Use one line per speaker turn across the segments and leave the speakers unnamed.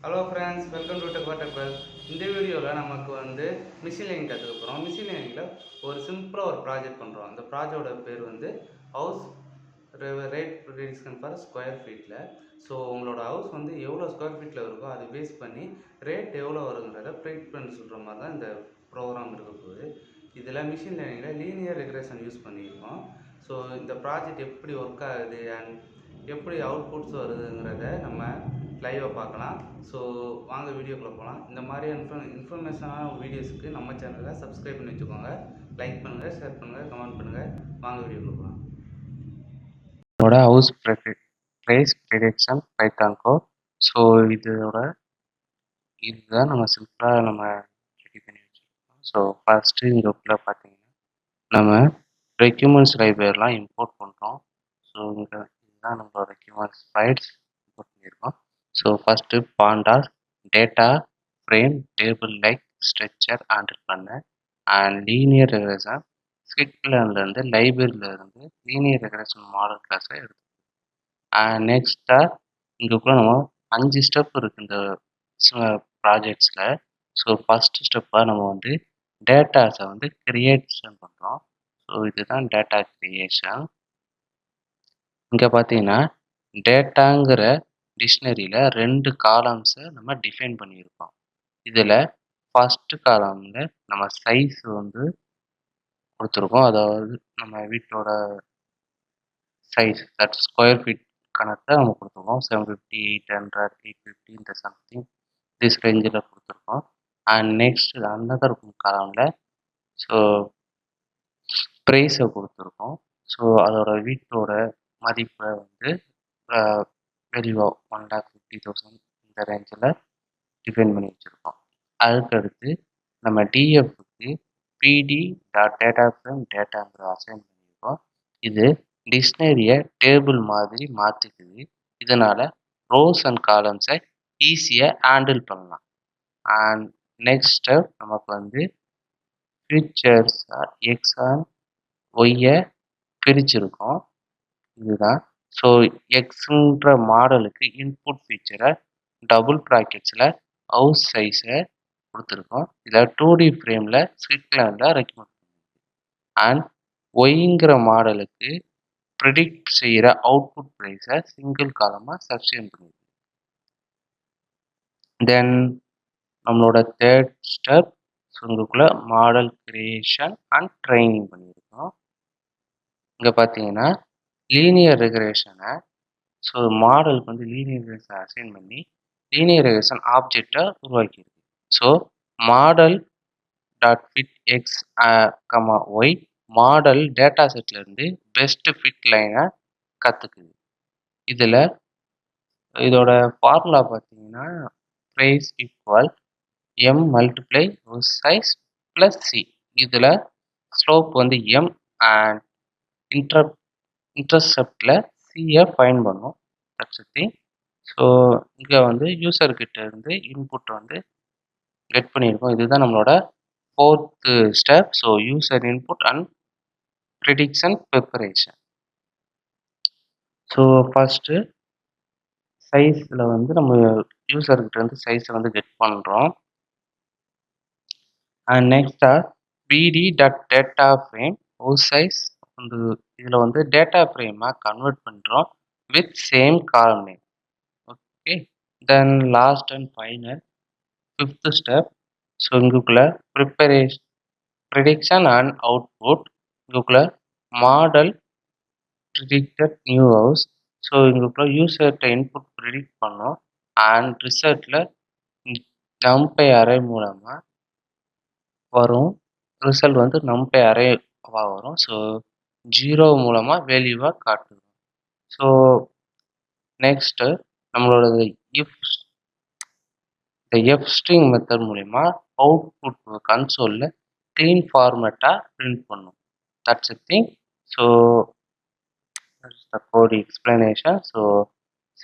Hello friends, welcome to டெக்வல். இந்த வீடியோவில் நமக்கு மிஷின் லேர்னிங் கற்றுக்க போகிறோம். மிஷின் லேர்னிங்கில் ஒரு சிம்பிளாக ஒரு ப்ராஜெக்ட் பண்ணுறோம். அந்த ப்ராஜெக்டோட பேர் house rate prediction for square ஃபீட்டில். ஸோ உங்களோட ஹவுஸ் எவ்வளோ ஸ்கொயர் ஃபீட்டில் இருக்கோ அதை பேஸ் பண்ணி ரேட் எவ்வளோ வருங்கிறத ப்ரிடிக்ட் பண்ணி சொல்கிற மாதிரி தான் இந்த ப்ரோக்ராம் இருக்க போகுது. இதில் மிஷின் லேர்னிங்கில் லீனியர் ரெக்ரெஷன் யூஸ் பண்ணியிருக்கோம். ஸோ இந்த ப்ராஜெக்ட் எப்படி ஒர்க் ஆகுது அண்ட் எப்படி அவுட்புட்ஸ் வருதுங்கிறத நம்ம லைவாக பார்க்கலாம். ஸோ வாங்க வீடியோக்குள்ளே போகலாம். இந்த மாதிரியான இன்ஃபர்மேஷனான வீடியோஸுக்கு நம்ம சேனலை சப்ஸ்கிரைப் பண்ணி வச்சுக்கோங்க. லைக் பண்ணுங்கள், ஷேர் பண்ணுங்கள், கமெண்ட் பண்ணுங்கள். வாங்க வீடியோக்குள்ளே போகலாம்.
இதோட house price prediction Python code. So இதுதான் நம்ம சிம்பிளாக ரெடி பண்ணி வச்சுருக்கோம். ஸோ ஃபஸ்ட்டு இதுக்குள்ளே பார்த்தீங்கன்னா நம்ம ரெக்யூமெண்ட்ஸ் லைப்ரரிலாம் இம்போர்ட் பண்ணுறோம். ஸோ இதுதான் நம்மளோட ரெக்யூமெண்ட்ஸ் ஃபைல்ஸ் இம்போர்ட் பண்ணியிருக்கோம். So first pandas data frame table like structure handle பண்ணேன். அண்ட் லீனியர் ரெக்ரெஷன் ஸ்கிட்லேருந்து லைப்ரரியிலேருந்து லீனியர் ரெக்ரெஷன் மாடல் கிளாஸை எடுத்து நெக்ஸ்ட்டாக இங்கேக்குள்ள நம்ம 5 ஸ்டெப் இருக்குது இந்த ப்ராஜெக்ட்ஸில். ஸோ ஃபஸ்ட்டு ஸ்டெப்பாக நம்ம டேட்டாஸை கிரியேஷன் பண்ணுறோம். ஸோ இதுதான் டேட்டா கிரியேஷன். இங்கே பார்த்தீங்கன்னா டேட்டாங்கிற டிக்ஷனரியில் 2 காலம்ஸை நம்ம டிஃபைன் பண்ணியிருக்கோம். இதில் ஃபஸ்ட்டு காலமில் நம்ம சைஸ் கொடுத்துருக்கோம். அதாவது நம்ம வீட்டோட சைஸ் தட் ஸ்கொயர் ஃபீட் கணக்கை நம்ம கொடுத்துருக்கோம். 750, 800, 850 இந்த சம்திங் திஸ் ரேஞ்சில் கொடுத்துருக்கோம். அண்ட் நெக்ஸ்ட் அனதர் காலமில் ஸோ ப்ரைஸை கொடுத்துருக்கோம். ஸோ அதோட வீட்டோட மதிப்பை வெளிவாக 1,50,000 இந்த ரேஞ்சில் டிஃபைன் பண்ணி வச்சுருக்கோம். அதுக்கடுத்து நம்ம டிஎஃப்க்கு பிடி டாட் டேட்டா ஃப்ரேம் டேட்டாங்கிற அசைன் பண்ணியிருக்கோம். இது டிக்ஷனரியை டேபிள் மாதிரி மாற்றிக்குது. இதனால் ரோஸ் அண்ட் காலம்ஸை ஈஸியாக ஹேண்டில் பண்ணலாம். அண்ட் நெக்ஸ்ட் ஸ்டெப் நமக்கு ஃபியூச்சர்ஸ் எக்ஸ் அண்ட் ஒய்யை பிரிச்சிருக்கோம். இதுதான். ஸோ எக்ஸுன்ற மாடலுக்கு இன்புட் ஃபீச்சரை டபுள் ப்ராக்கெட்ஸில் ஹவுஸ் சைஸை கொடுத்துருக்கோம். இதில் 2D ஃப்ரேமில் ஸ்கிட்லேண்டில் ரெக்கமெண்ட் பண்ணிருக்கு. அண்ட் ஒய்ங்கிற மாடலுக்கு ப்ரிடிக்ட் செய்கிற அவுட்புட் ப்ரைஸை சிங்கிள் காலமாக சப்ஸ்டியூட் பண்ணிருக்கு. தென் நம்மளோட தேர்ட் ஸ்டெப் உங்களுக்குள்ள மாடல் கிரியேஷன் அண்ட் ட்ரைனிங் பண்ணியிருக்கோம். இங்கே பார்த்தீங்கன்னா லீனியர் ரெக்ரெஷனை ஸோ மாடலுக்கு லீனியர் ரெக்ரெஷன் அசைன் பண்ணி லீனியர் ரெக்ரெஷன் ஆப்ஜெக்டை உருவாக்கியிருக்கு. So model dot fit x y model data செட்லேருந்து பெஸ்ட் ஃபிட் லைனை கற்றுக்குது. இதில் இதோட ஃபார்முலா பார்த்தீங்கன்னா price equal m multiply size plus c. இதில் ஸ்லோப் எம் அண்ட் இன்டர்செப்டில் சியை ஃபைன் பண்ணும். தட்ஸ். ஸோ இங்கே யூசர்கிட்ட இருந்து இன்புட் கெட் பண்ணியிருக்கோம். இதுதான் நம்மளோட 4th step. So user input and prediction preparation. So first சைஸில் நம்ம யூசர்கிட்ட இருந்து சைஸை கெட் பண்ணுறோம். அண்ட் நெக்ஸ்ட்டாக PD dot data frame house size இதில் டேட்டா ஃப்ரேமாக கன்வெர்ட் பண்ணுறோம் with same column name. Okay. Then last and final 5th step. So இங்குக்குள்ளே ப்ரிடிக்ஷன் அண்ட் அவுட்புட். இங்குக்குள்ளே model predicted new house. So இங்குக்குள்ளே யூசர்கிட்ட இன்புட் ப்ரிடிக்ட் பண்ணோம். And ரிசல்ட்டில் numpy array மூலமாக வரும். ரிசல்ட் நம்பை அரேவாக வரும். ஸோ 0 மூலமாக வேல்யூவாக காட்டுது. ஸோ நெக்ஸ்ட்டு நம்மளோட எஃப் ஸ்ட்ரிங் மெத்தட் மூலிமா அவுட்புட் கன்சோலில் க்ளீன் ஃபார்மேட்டாக பிரிண்ட் பண்ணும். That's a thing. So the code explanation. So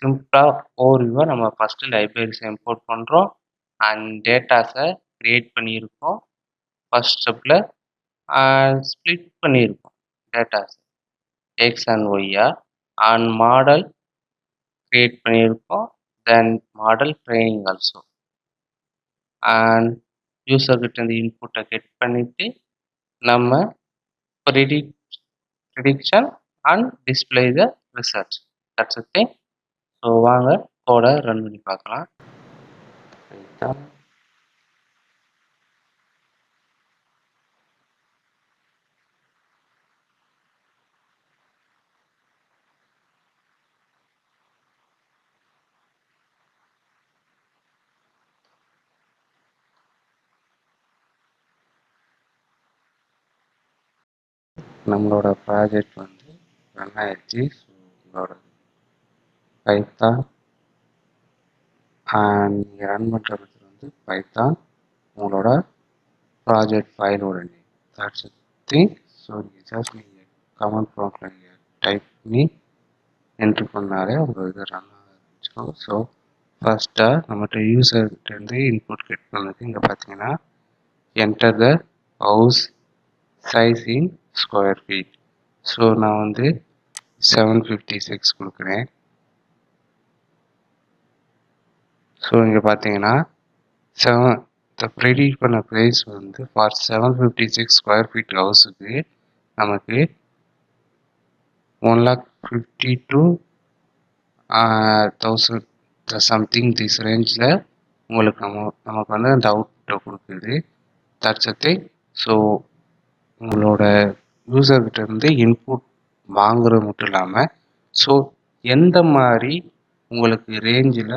சிம்பிளாக ஓவர்வியூவாக நம்ம ஃபஸ்ட்டு லைப்ரரிஸை இம்போர்ட் பண்ணுறோம் அண்ட் டேட்டாஸை க்ரியேட் பண்ணியிருக்கோம். ஃபஸ்ட் ஸ்டெப்பில் ஸ்ப்ளிட் பண்ணியிருக்கோம் டேட்டாஸ் எக்ஸ் அண்ட் ஒய்யா. அண்ட் மாடல் க்ரியேட் பண்ணியிருக்கோம். Then model training also. And யூசர்கிட்ட இருந்து இன்புட்டை கெட் பண்ணிட்டு நம்ம prediction and display the result. That's a thing. So வாங்க கோடை ரன் பண்ணி பார்க்கலாம். Python நம்மளோட ப்ராஜெக்ட் வந்து ரன் ஆயிடுச்சு. ஸோ உங்களோட பைத்தான் அண்ட் நீங்கள் ரன் பண்ணுறது வந்து பைத்தான் உங்களோட ப்ராஜெக்ட் ஃபைலோட நேம். That's thing. ஸோ நீங்கள் கமெண்ட் ப்ராம்ப்டில் நீங்கள் டைப் பண்ணி என்ட்ரு பண்ணாலே உங்கள் இது ரன் ஆரம்பிச்சிடும். ஸோ ஃபஸ்ட்டாக நம்மகிட்ட யூசர்கிட்டேருந்து இன்புட் கெட் பண்ணது இங்கே பார்த்தீங்கன்னா enter the house size in square feet. So நான் வந்து 756 கொடுக்குறேன். ஸோ இங்கே பார்த்தீங்கன்னா ப்ரெடிக்ட் பண்ண ப்ரைஸ் வந்து ஃபார் 756 ஸ்கொயர் ஃபீட் ஹவுஸுக்கு நமக்கு 1,52,000 சம்திங் திஸ் ரேஞ்சில் உங்களுக்கு நமக்கு வந்து அந்த அவுட்புட்டை கொடுக்குது. That's a thing. ஸோ உங்களோட யூசர்கிட்ட இருந்து இன்புட் வாங்குறது மட்டும் இல்லாமல் ஸோ எந்த மாதிரி உங்களுக்கு ரேஞ்சில்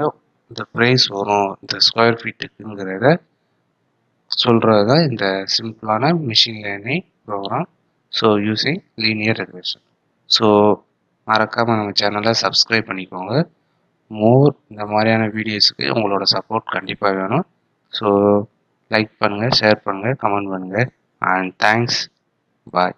இந்த ப்ரைஸ் வரும் இந்த ஸ்கொயர் ஃபீட்டுக்குங்கிறத சொல்கிறது தான் இந்த சிம்பிளான machine learning program. So using linear regression. So மறக்காமல் நம்ம சேனலை சப்ஸ்கிரைப் பண்ணிக்கோங்க. இந்த மாதிரியான வீடியோஸுக்கு உங்களோட சப்போர்ட் கண்டிப்பாக வேணும். ஸோ லைக் பண்ணுங்கள், ஷேர் பண்ணுங்கள், கமெண்ட் பண்ணுங்கள். And thanks. பாய்.